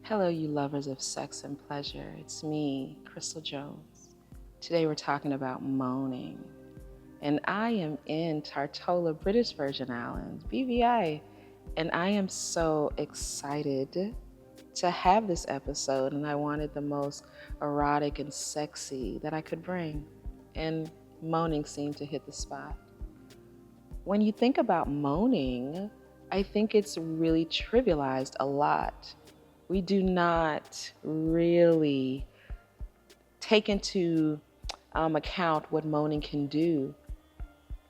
Hello, you lovers of sex and pleasure. It's me, Crystal Jones. Today we're talking about moaning. And I am in Tartola, British Virgin Islands, BVI. And I am so excited to have this episode. And I wanted the most erotic and sexy that I could bring. And moaning seemed to hit the spot. When you think about moaning, I think it's really trivialized a lot. We do not really take into account what moaning can do,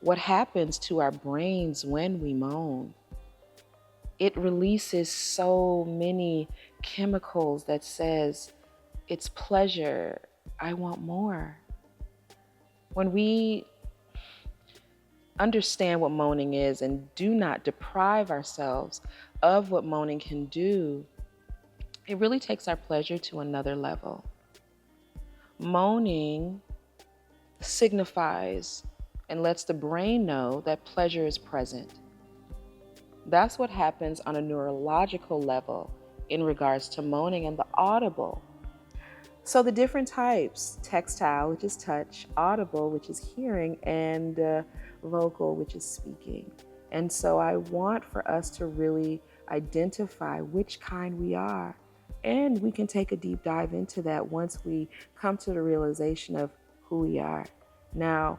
what happens to our brains when we moan. It releases so many chemicals that says it's pleasure, I want more. When we understand what moaning is and do not deprive ourselves of what moaning can do, it really takes our pleasure to another level. Moaning signifies and lets the brain know that pleasure is present. That's what happens on a neurological level in regards to moaning and the audible. So the different types: textile, which is touch; audible, which is hearing; and vocal, which is speaking. And so I want for us to really identify which kind we are. And we can take a deep dive into that once we come to the realization of who we are. Now,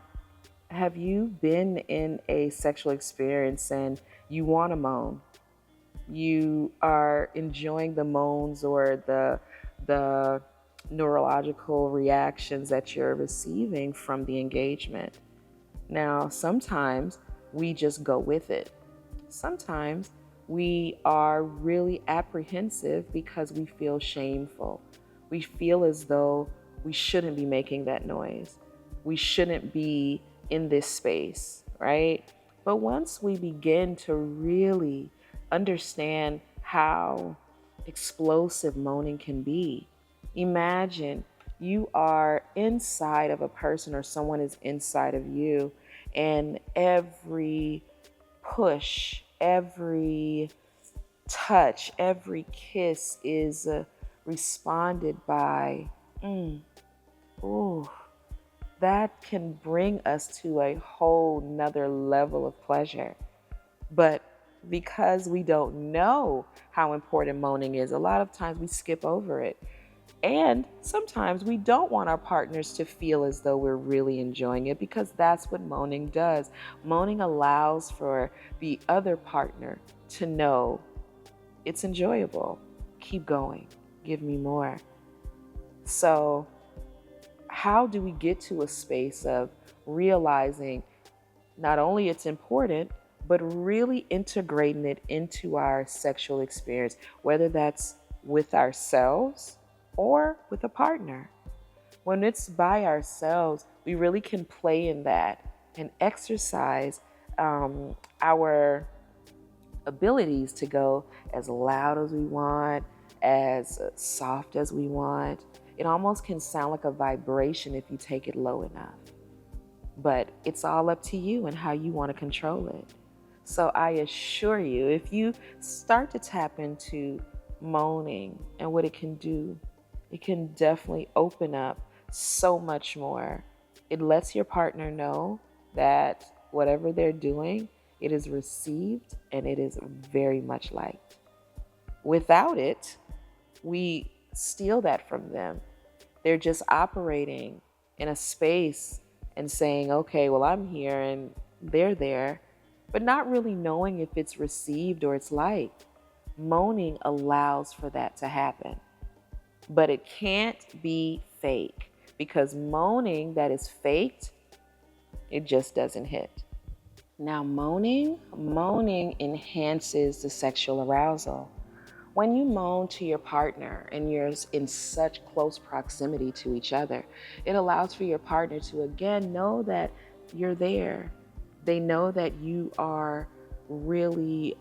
have you been in a sexual experience and you want to moan? You are enjoying the moans or the neurological reactions that you're receiving from the engagement. Now, sometimes we just go with it. Sometimes we are really apprehensive because we feel shameful. We feel as though we shouldn't be making that noise. We shouldn't be in this space, right? But once we begin to really understand how explosive moaning can be, imagine you are inside of a person or someone is inside of you, and every push, every touch, every kiss is responded by, ooh, that can bring us to a whole nother level of pleasure. But because we don't know how important moaning is, a lot of times we skip over it. And sometimes we don't want our partners to feel as though we're really enjoying it, because that's what moaning does. Moaning allows for the other partner to know it's enjoyable. Keep going. Give me more. So, how do we get to a space of realizing not only it's important, but really integrating it into our sexual experience, whether that's with ourselves or with a partner? When it's by ourselves, we really can play in that and exercise our abilities to go as loud as we want, as soft as we want. It almost can sound like a vibration if you take it low enough. But it's all up to you and how you want to control it. So I assure you, if you start to tap into moaning and what it can do, it can definitely open up so much more. It lets your partner know that whatever they're doing, it is received and it is very much liked. Without it, we steal that from them. They're just operating in a space and saying, okay, well, I'm here and they're there, but not really knowing if it's received or it's liked. Moaning allows for that to happen, but it can't be fake, because moaning that is faked, it just doesn't hit. Now, moaning enhances the sexual arousal. When you moan to your partner and you're in such close proximity to each other, it allows for your partner to again know that you're there. They know that you are really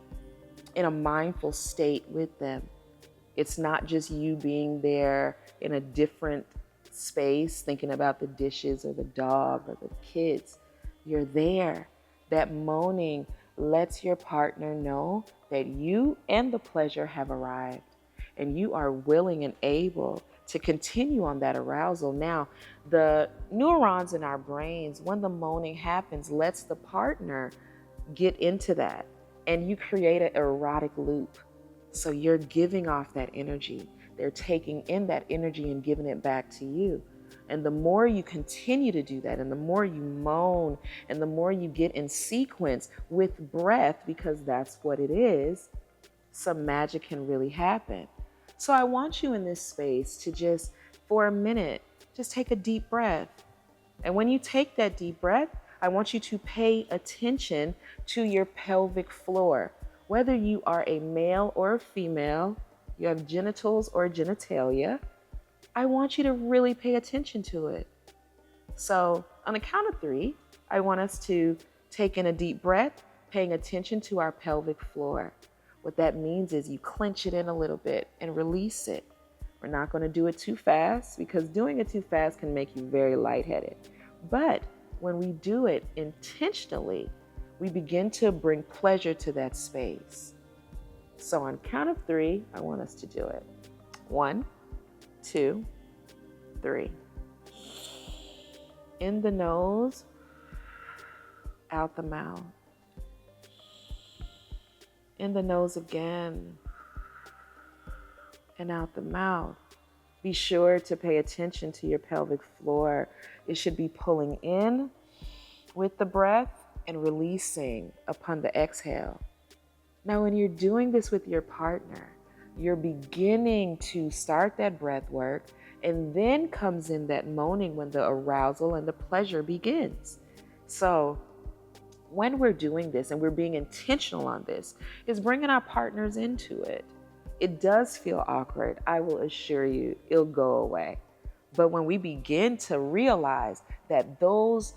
in a mindful state with them. It's not just you being there in a different space thinking about the dishes or the dog or the kids. You're there. That moaning lets your partner know that you and the pleasure have arrived. and you are willing and able to continue on that arousal. Now, the neurons in our brains, when the moaning happens, lets the partner get into that, and you create an erotic loop. So you're giving off that energy. They're taking in that energy and giving it back to you. And the more you continue to do that, and the more you moan, and the more you get in sequence with breath, because that's what it is, some magic can really happen. So I want you in this space to just, for a minute, just take a deep breath. And when you take that deep breath, I want you to pay attention to your pelvic floor. Whether you are a male or a female, you have genitals or genitalia, I want you to really pay attention to it. So on the count of 3, I want us to take in a deep breath, paying attention to our pelvic floor. What that means is you clench it in a little bit and release it. We're not going to do it too fast, because doing it too fast can make you very lightheaded. But when we do it intentionally, we begin to bring pleasure to that space. So on count of 3, I want us to do it. 1, 2, 3. In the nose, out the mouth. In the nose again, and out the mouth. Be sure to pay attention to your pelvic floor. It should be pulling in with the breath and releasing upon the exhale. Now, when you're doing this with your partner, you're beginning to start that breath work, and then comes in that moaning when the arousal and the pleasure begins. So when we're doing this and we're being intentional on this, is bringing our partners into it. It does feel awkward. I will assure you, it'll go away. But when we begin to realize that those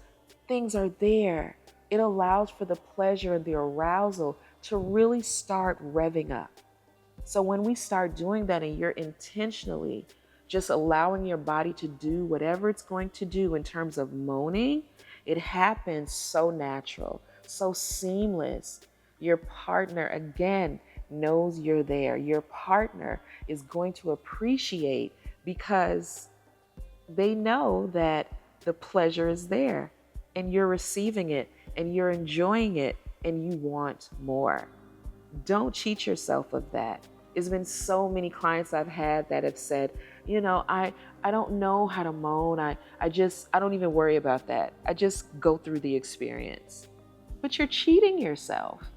things are there, it allows for the pleasure and the arousal to really start revving up. So when we start doing that, and you're intentionally just allowing your body to do whatever it's going to do in terms of moaning, it happens so natural, so seamless. Your partner, again, knows you're there. Your partner is going to appreciate, because they know that the pleasure is there, and you're receiving it, and you're enjoying it, and you want more. Don't cheat yourself of that. There's been so many clients I've had that have said, I don't know how to moan. I don't even worry about that. I just go through the experience. But you're cheating yourself.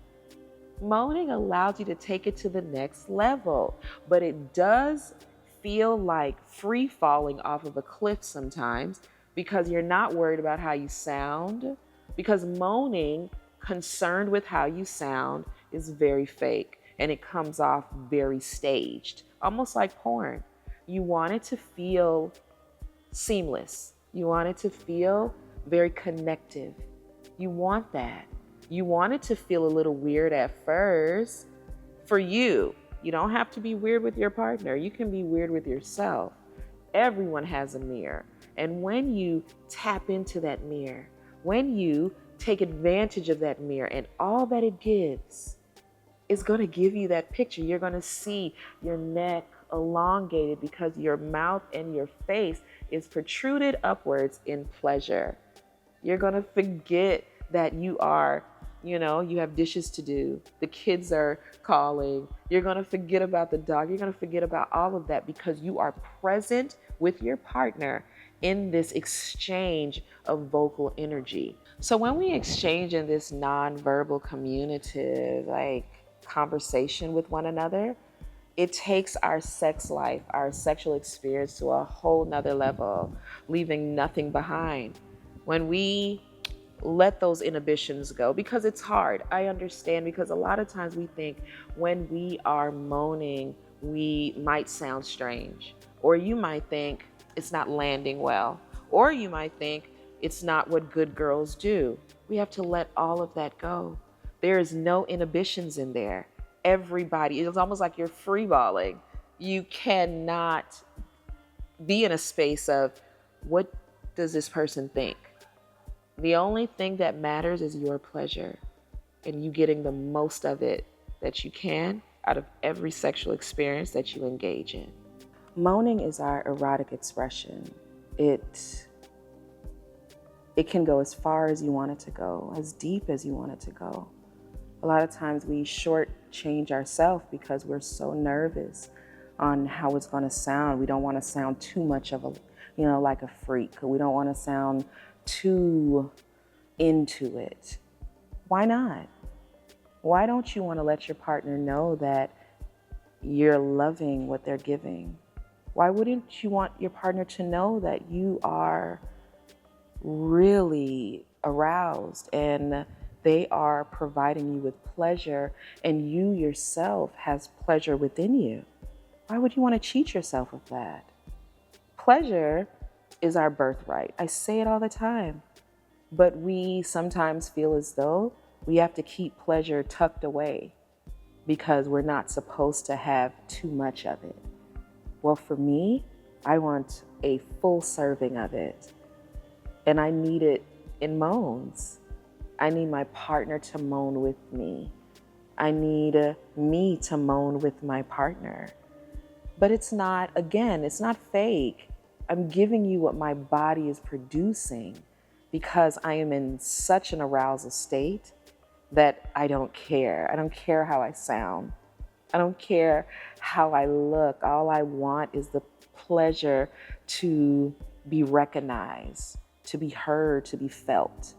Moaning allows you to take it to the next level, but it does feel like free falling off of a cliff sometimes, because you're not worried about how you sound, because moaning, concerned with how you sound, is very fake, and it comes off very staged, almost like porn. You want it to feel seamless. You want it to feel very connective. You want that. You want it to feel a little weird at first for you. You don't have to be weird with your partner. You can be weird with yourself. Everyone has a mirror. And when you tap into that mirror, when you take advantage of that mirror and all that it gives, it's going to give you that picture. You're going to see your neck elongated because your mouth and your face is protruded upwards in pleasure. You're going to forget that you have dishes to do. The kids are calling. You're going to forget about the dog. You're going to forget about all of that, because you are present with your partner in this exchange of vocal energy. So when we exchange in this non-verbal communicative, conversation with one another, it takes our sex life, our sexual experience to a whole nother level, leaving nothing behind. When we let those inhibitions go, because it's hard. I understand, because a lot of times we think when we are moaning, we might sound strange, or you might think it's not landing well, or you might think it's not what good girls do. We have to let all of that go. There is no inhibitions in there. Everybody, it's almost like you're freeballing. You cannot be in a space of, what does this person think? The only thing that matters is your pleasure and you getting the most of it that you can out of every sexual experience that you engage in. Moaning is our erotic expression. It can go as far as you want it to go, as deep as you want it to go. A lot of times we shortchange ourselves because we're so nervous on how it's going to sound. We don't want to sound too much of a, like a freak. We don't want to sound too into it. Why not? Why don't you want to let your partner know that you're loving what they're giving? Why wouldn't you want your partner to know that you are really aroused and they are providing you with pleasure and you yourself has pleasure within you? Why would you want to cheat yourself of that? Pleasure is our birthright. I say it all the time, but we sometimes feel as though we have to keep pleasure tucked away because we're not supposed to have too much of it. Well, for me, I want a full serving of it. And I need it in moans. I need my partner to moan with me. I need me to moan with my partner. But it's not fake. I'm giving you what my body is producing because I am in such an arousal state that I don't care. I don't care how I sound. I don't care how I look. All I want is the pleasure to be recognized, to be heard, to be felt.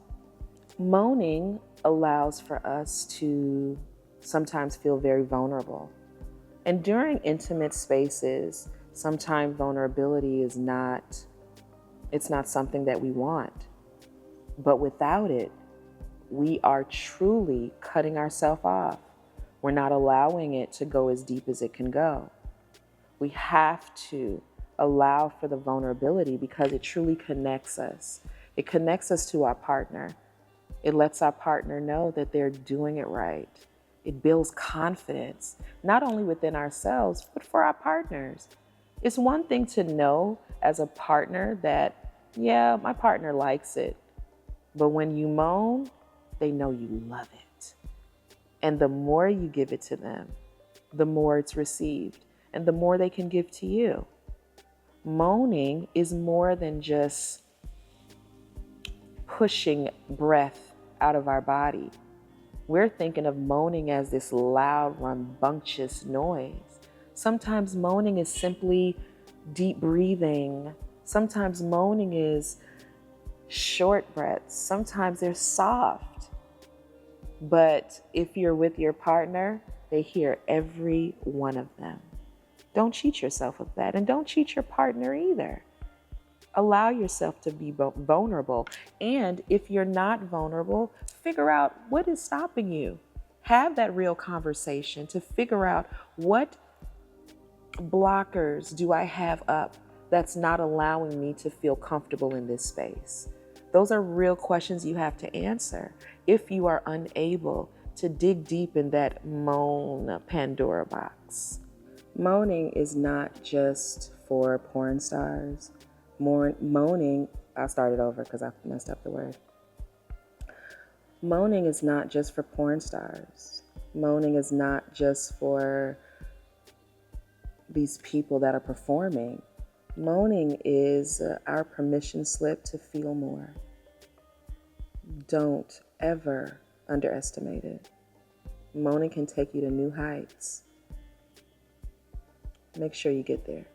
Moaning allows for us to sometimes feel very vulnerable. And during intimate spaces, sometimes vulnerability is not something that we want. But without it, we are truly cutting ourselves off. We're not allowing it to go as deep as it can go. We have to allow for the vulnerability because it truly connects us. It connects us to our partner. It lets our partner know that they're doing it right. It builds confidence, not only within ourselves, but for our partners. It's one thing to know as a partner that, yeah, my partner likes it. But when you moan, they know you love it. And the more you give it to them, the more it's received and the more they can give to you. Moaning is more than just pushing breath out of our body. We're thinking of moaning as this loud, rambunctious noise. Sometimes moaning is simply deep breathing. Sometimes moaning is short breaths. Sometimes they're soft. But if you're with your partner, they hear every one of them. Don't cheat yourself of that. And don't cheat your partner either. Allow yourself to be vulnerable. And if you're not vulnerable, figure out what is stopping you. Have that real conversation to figure out what blockers do I have up that's not allowing me to feel comfortable in this space. Those are real questions you have to answer if you are unable to dig deep in that moan Pandora box. Moaning is not just for porn stars. Moaning, I'll start it over because I messed up the word. Moaning is not just for porn stars. Moaning is not just for these people that are performing. Moaning is our permission slip to feel more. Don't ever underestimate it. Moaning can take you to new heights. Make sure you get there.